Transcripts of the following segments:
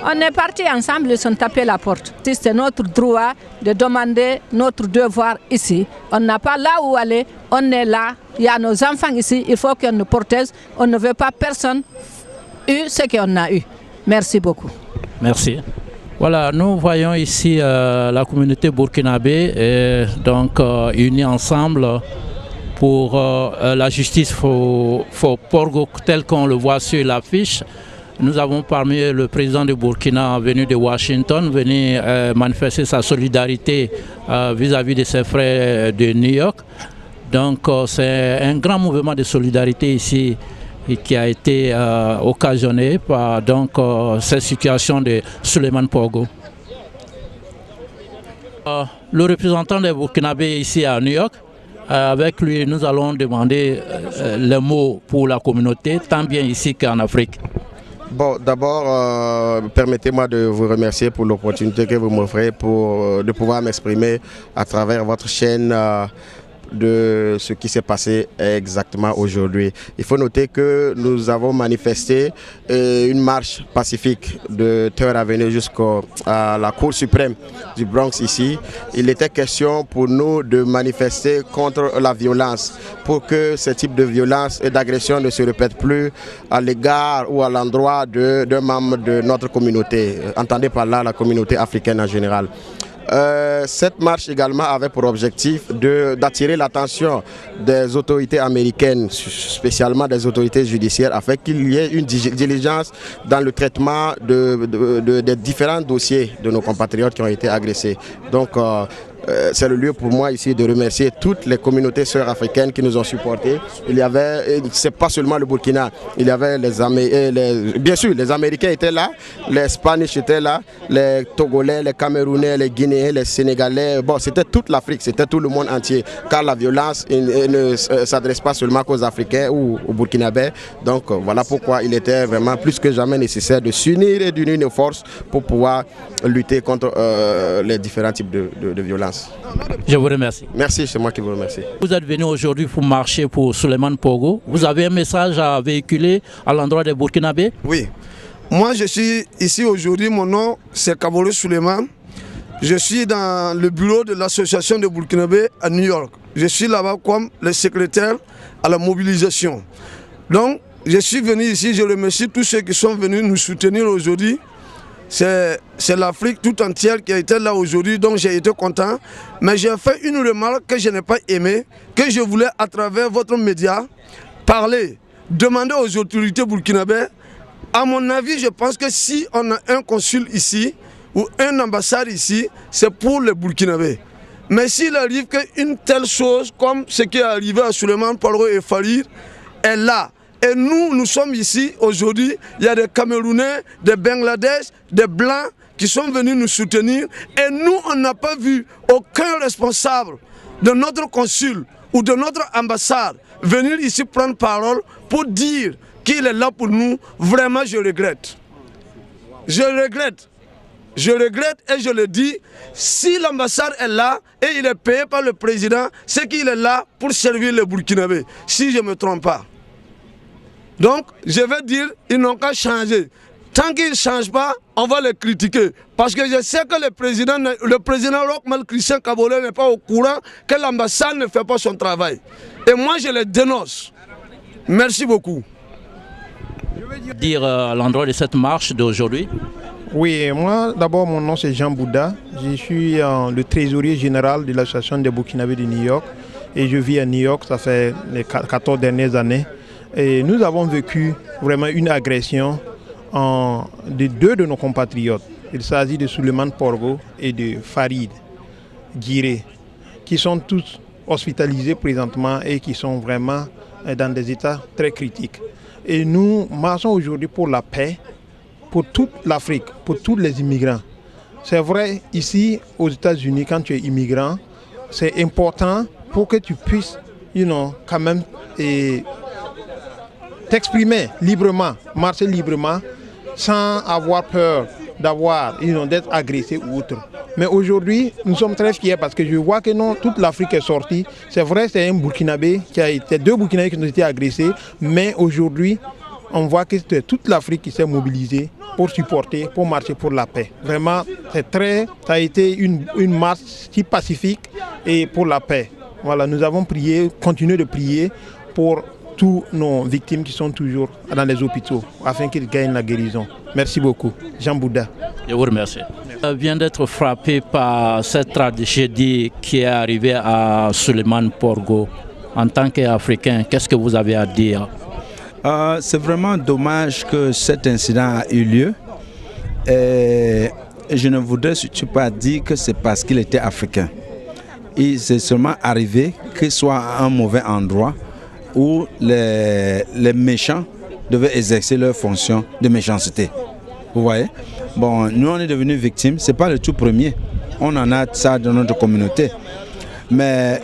On est partis ensemble, ils sont tapés la porte. C'est notre droit de demander notre devoir ici. On n'a pas là où aller, on est là. Il y a nos enfants ici, il faut qu'on nous protège. On ne veut pas personne eu ce qu'on a eu. Merci beaucoup. Merci. Voilà, nous voyons ici la communauté burkinabé unie ensemble pour la justice pour Porgo tel qu'on le voit sur l'affiche. Nous avons parmi le président du Burkina venu de Washington, venu manifester sa solidarité vis-à-vis de ses frères de New York. Donc c'est un grand mouvement de solidarité ici qui a été occasionné par cette situation de Souleymane Porgo. Le représentant des Burkinabés ici à New York, avec lui nous allons demander les mots pour la communauté, tant bien ici qu'en Afrique. Bon, d'abord, permettez-moi de vous remercier pour l'opportunité que vous m'offrez de pouvoir m'exprimer à travers votre chaîne de ce qui s'est passé exactement aujourd'hui. Il faut noter que nous avons manifesté une marche pacifique de Third Avenue jusqu'à la Cour suprême du Bronx ici. Il était question pour nous de manifester contre la violence, pour que ce type de violence et d'agression ne se répète plus à l'égard ou à l'endroit d'un membre de notre communauté. Entendez par là la communauté africaine en général. Cette marche également avait pour objectif d'attirer l'attention des autorités américaines, spécialement des autorités judiciaires, afin qu'il y ait une diligence dans le traitement des différents dossiers de nos compatriotes qui ont été agressés. Donc, c'est le lieu pour moi ici de remercier toutes les communautés sœurs africaines qui nous ont supportés. Il y avait, c'est pas seulement le Burkina, il y avait bien sûr les Américains étaient là, les Spanish étaient là, les Togolais, les Camerounais, les Guinéens, les Sénégalais. Bon, c'était toute l'Afrique, c'était tout le monde entier, car la violence ne s'adresse pas seulement qu'aux Africains ou aux Burkinabés. Donc voilà pourquoi il était vraiment plus que jamais nécessaire de s'unir et d'unir nos forces pour pouvoir lutter contre les différents types de violences. Je vous remercie. Merci, c'est moi qui vous remercie. Vous êtes venu aujourd'hui pour marcher pour Souleymane Porgo. Vous avez un message à véhiculer à l'endroit des Burkinabés? Oui. Moi, je suis ici aujourd'hui. Mon nom, c'est Kabore Souleymane. Je suis dans le bureau de l'association des Burkinabés à New York. Je suis là-bas comme le secrétaire à la mobilisation. Donc, je suis venu ici. Je remercie tous ceux qui sont venus nous soutenir aujourd'hui. C'est l'Afrique tout entière qui a été là aujourd'hui, donc j'ai été content. Mais j'ai fait une remarque que je n'ai pas aimée, que je voulais à travers votre média parler, demander aux autorités burkinabées. À mon avis, je pense que si on a un consul ici ou un ambassade ici, c'est pour les Burkinabés. Mais s'il arrive qu'une telle chose comme ce qui est arrivé à Souleymane Porgo et Farid est là, et nous, nous sommes ici aujourd'hui, il y a des Camerounais, des Bangladais, des Blancs qui sont venus nous soutenir. Et nous, on n'a pas vu aucun responsable de notre consul ou de notre ambassade venir ici prendre parole pour dire qu'il est là pour nous. Vraiment, je regrette. Je regrette. Je regrette et je le dis, si l'ambassade est là et il est payé par le président, c'est qu'il est là pour servir les Burkinabés, si je ne me trompe pas. Donc, je vais dire, ils n'ont qu'à changer. Tant qu'ils ne changent pas, on va les critiquer. Parce que je sais que le président Roch-Marc Christian Kabore n'est pas au courant que l'ambassade ne fait pas son travail. Et moi, je les dénonce. Merci beaucoup. Dire à l'endroit de cette marche d'aujourd'hui? Oui, moi, d'abord, mon nom c'est Jean Bouddha. Je suis le trésorier général de l'association des Burkinabés de New York. Et je vis à New York, ça fait les 14 dernières années. Et nous avons vécu vraiment une agression de deux de nos compatriotes. Il s'agit de Souleymane Porgo et de Farid Guiré, qui sont tous hospitalisés présentement et qui sont vraiment dans des états très critiques. Et nous marchons aujourd'hui pour la paix, pour toute l'Afrique, pour tous les immigrants. C'est vrai, ici aux États-Unis, quand tu es immigrant, c'est important pour que tu puisses, quand même, t'exprimer librement, marcher librement, sans avoir peur d'être agressé ou autre. Mais aujourd'hui, nous sommes très fiers parce que je vois que non, toute l'Afrique est sortie. C'est vrai, c'est un Burkinabé deux Burkinabés qui ont été agressés, mais aujourd'hui, on voit que c'est toute l'Afrique qui s'est mobilisée pour supporter, pour marcher pour la paix. Vraiment, ça a été une marche si pacifique et pour la paix. Voilà, nous avons prié, continué de prier pour tous nos victimes qui sont toujours dans les hôpitaux, afin qu'ils gagnent la guérison. Merci beaucoup. Jean Bouddha. Je vous remercie. Je viens d'être frappé par cette tragédie qui est arrivée à Souleymane Porgo. En tant qu'Africain, qu'est-ce que vous avez à dire? C'est vraiment dommage que cet incident a eu lieu. Et je ne voudrais surtout pas dire que c'est parce qu'il était africain. Il s'est seulement arrivé qu'il soit à un mauvais endroit où les méchants devaient exercer leur fonction de méchanceté. Vous voyez? Bon, nous on est devenus victimes, ce n'est pas le tout premier. On en a ça dans notre communauté. Mais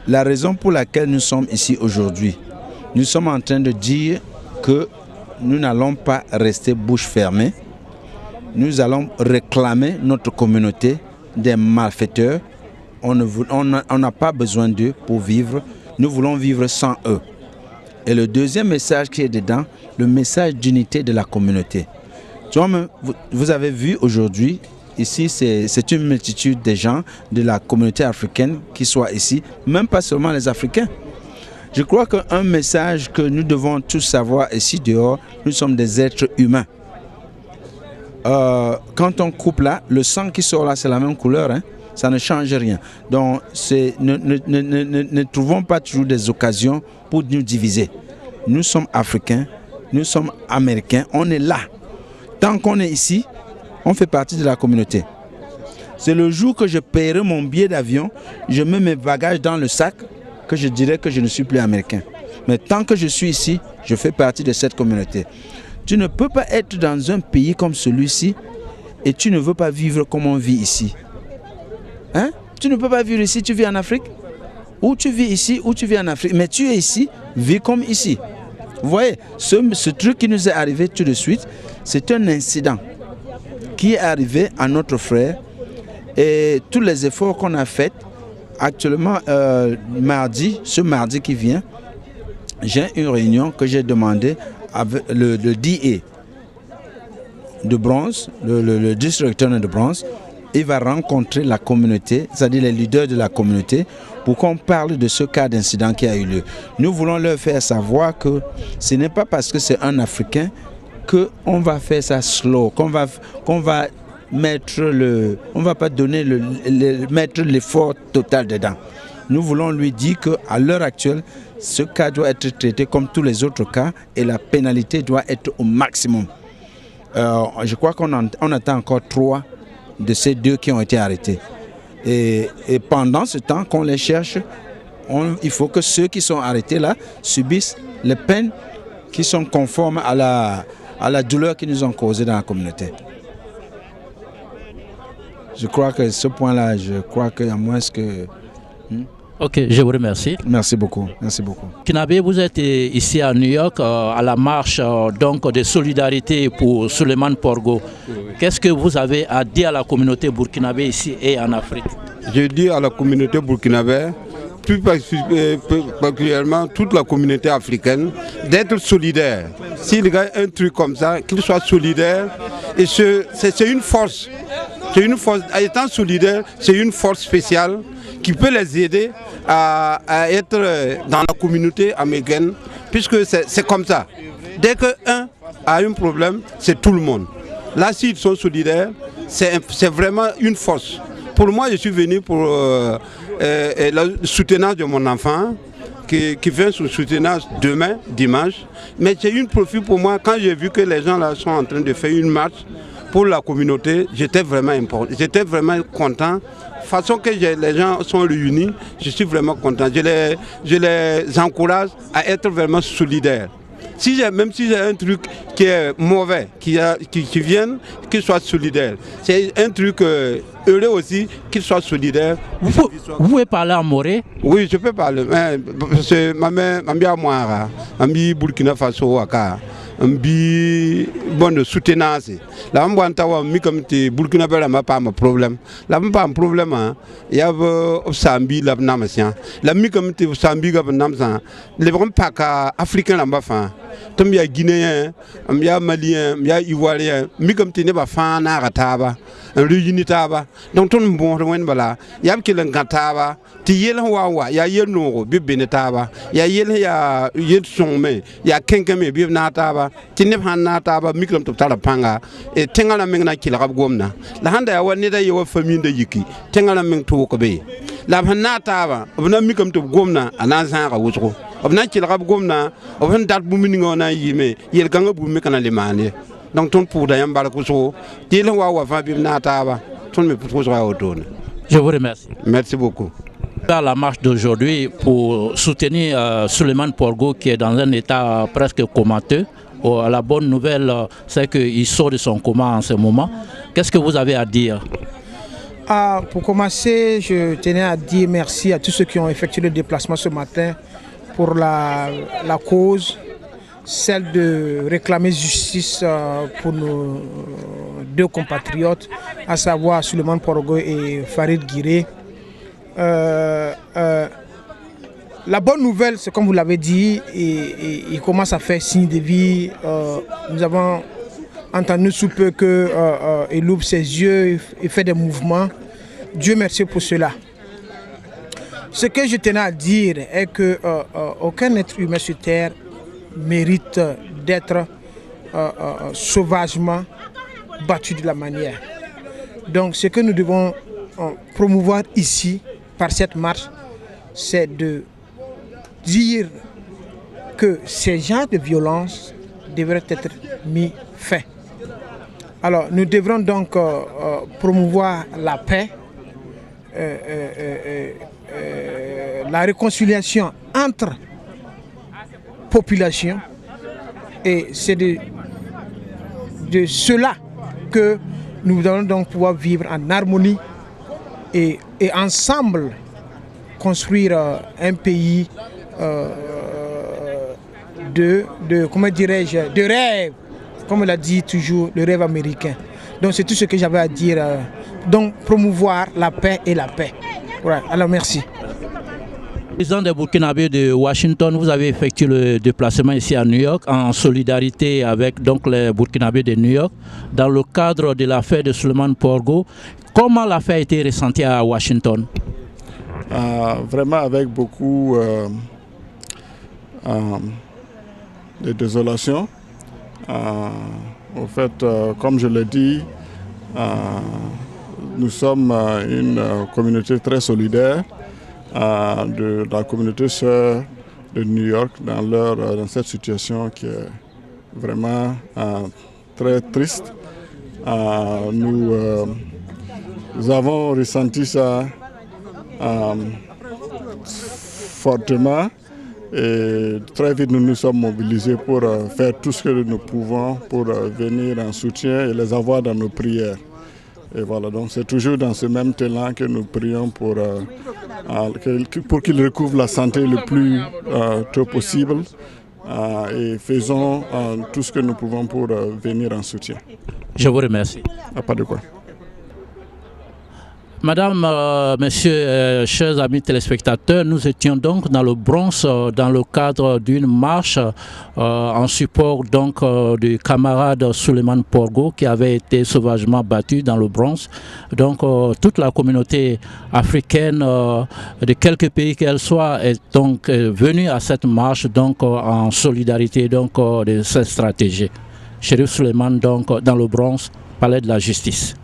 la raison pour laquelle nous sommes ici aujourd'hui, nous sommes en train de dire que nous n'allons pas rester bouche fermée. Nous allons réclamer notre communauté des malfaiteurs. On n'a pas besoin d'eux pour vivre. Nous voulons vivre sans eux. Et le deuxième message qui est dedans, le message d'unité de la communauté. Vous avez vu aujourd'hui, ici c'est une multitude de gens de la communauté africaine qui sont ici, même pas seulement les Africains. Je crois qu'un message que nous devons tous savoir ici dehors, nous sommes des êtres humains. Quand on coupe là, le sang qui sort là, c'est la même couleur, hein? Ça ne change rien. Donc, ne trouvons pas toujours des occasions pour nous diviser. Nous sommes Africains, nous sommes Américains, on est là. Tant qu'on est ici, on fait partie de la communauté. C'est le jour que je paierai mon billet d'avion, je mets mes bagages dans le sac, que je dirai que je ne suis plus américain. Mais tant que je suis ici, je fais partie de cette communauté. Tu ne peux pas être dans un pays comme celui-ci et tu ne veux pas vivre comme on vit ici. Hein? Tu ne peux pas vivre ici, tu vis en Afrique. Ou tu vis ici, ou tu vis en Afrique. Mais tu es ici, vis comme ici. Vous voyez, ce truc qui nous est arrivé tout de suite, c'est un incident qui est arrivé à notre frère. Et tous les efforts qu'on a faits, actuellement, ce mardi qui vient, j'ai une réunion que j'ai demandé avec le DA de Bronx, le district attorney de Bronx. Il va rencontrer la communauté, c'est-à-dire les leaders de la communauté, pour qu'on parle de ce cas d'incident qui a eu lieu. Nous voulons leur faire savoir que ce n'est pas parce que c'est un Africain qu'on va faire ça slow, qu'on va mettre on va pas donner mettre l'effort total dedans. Nous voulons lui dire qu'à l'heure actuelle, ce cas doit être traité comme tous les autres cas et la pénalité doit être au maximum. Je crois qu'on attend encore 3 de ces 2 qui ont été arrêtés. Et pendant ce temps qu'on les cherche, il faut que ceux qui sont arrêtés là subissent les peines qui sont conformes à la douleur qu'ils nous ont causée dans la communauté. Je crois que ce point-là, à moins que... Ok, je vous remercie. Merci beaucoup, merci beaucoup. Kinabé, vous êtes ici à New York à la marche donc de solidarité pour Souleymane Porgo. Qu'est-ce que vous avez à dire à la communauté burkinabé ici et en Afrique? Je dis à la communauté burkinabé, plus particulièrement toute la communauté africaine, d'être solidaire. S'il y a un truc comme ça, qu'il soit solidaire, et c'est une force. C'est une force. Étant solidaire, c'est une force spéciale qui peut les aider à être dans la communauté américaine, puisque c'est comme ça. Dès qu'un a un problème, c'est tout le monde. Là, s'ils sont solidaires, c'est vraiment une force. Pour moi, je suis venu pour le soutenance de mon enfant, qui fait son soutenance demain, dimanche. Mais c'est une profit pour moi, quand j'ai vu que les gens là sont en train de faire une marche pour la communauté, j'étais vraiment content. Façon que les gens sont réunis, je suis vraiment content. Je les encourage à être vraiment solidaires. Même si j'ai un truc qui est mauvais, qui vienne, qu'ils soient solidaires. C'est un truc heureux aussi, qu'ils soient solidaires. Vous pouvez parler en moré? Oui, je peux parler. Parce que ma mère, je suis Burkina Faso, mbi bon soutenance la mbanta wa mi comme te Burkina Faso ma pas un problème la pas un problème il y a sambi la namasian la mi comme te sambi ga namsan les vrais pas africain la mba fa tɩ m yaa guinéen m yaa malien m yaa ivoirien mikame tɩ nebã fãa naaga taaba n réuni taaba donc tõnd n bõosd wẽnd bala yaa b kell n gã taaba tɩ yell sẽn wa n wa yaa yel noogo bɩ b be ne taaba yaa yell sẽn yaa yel sõngme yaa kẽnkame bɩ b naag taaba tɩ neb sãn naag taaba mikrame tɩ b tara pãnga tẽngã rã meng na n kelga b gomda la sãn da yaa wa ned a ye wa famille da yiki tẽngã rã meng tʋʋk be la b sẽn naag taaba b na mikame tɩ b gomda a na n zãaga wʋsgo b na n kelga b gomda b sẽn dat bũmb ninga wã na n yɩɩme yel-gãngã bũmb me ka na le maan ye donc tõnd pʋʋsda yãmb bark wʋsgo tɩ yel sẽn wa wa fãa bɩ b naag taaba tõnd me pʋʋsga a wotone. Je vous remercie. Merci beaucoup. À la marche d'aujourd'hui pour soutenir Souleymane Porgo qui est dans un état presque comateux. La bonne nouvelle, c'est qu'il sort de son coma en ce moment. Qu'est-ce que vous avez à dire? Pour commencer, je tenais à dire merci à tous ceux qui ont effectué le déplacement ce matin pour la cause, celle de réclamer justice pour nos deux compatriotes, à savoir Souleymane Porgo et Farid Guiré. La bonne nouvelle, c'est comme vous l'avez dit, il commence à faire signe de vie. Nous avons entendu sous peu qu'il ouvre ses yeux, il fait des mouvements. Dieu merci pour cela. Ce que je tenais à dire est que aucun être humain sur terre mérite d'être sauvagement battu de la manière. Donc ce que nous devons promouvoir ici, par cette marche, c'est de dire que ces genres de violence devraient être mis fin. Alors nous devrons donc promouvoir la paix, la réconciliation entre populations, et c'est de cela que nous allons donc pouvoir vivre en harmonie et ensemble construire un pays comment dirais-je, de rêve, comme on l'a dit toujours, le rêve américain. Donc c'est tout ce que j'avais à dire, donc promouvoir la paix et la paix. Ouais, alors merci. Président des Burkinabés de Washington, vous avez effectué le déplacement ici à New York en solidarité avec donc les Burkinabés de New York dans le cadre de l'affaire de Souleymane Porgo. Comment l'affaire a été ressentie à Washington? Vraiment avec beaucoup de désolation. En fait, comme je l'ai dit, nous sommes une communauté très solidaire de la communauté sœur de New York dans cette situation qui est vraiment très triste. Nous avons ressenti ça fortement et très vite nous nous sommes mobilisés pour faire tout ce que nous pouvons pour venir en soutien et les avoir dans nos prières. Et voilà, donc c'est toujours dans ce même élan que nous prions pour qu'il recouvre la santé le plus tôt possible et faisons tout ce que nous pouvons pour venir en soutien. Je vous remercie. Pas de quoi. Madame, Messieurs, chers amis téléspectateurs, nous étions donc dans le Bronx dans le cadre d'une marche en support donc du camarade Souleymane Porgo qui avait été sauvagement battu dans le Bronx. Donc toute la communauté africaine de quelques pays qu'elle soit est donc venue à cette marche donc en solidarité donc de cette stratégie. Chérif Souleymane donc dans le Bronx, palais de la justice.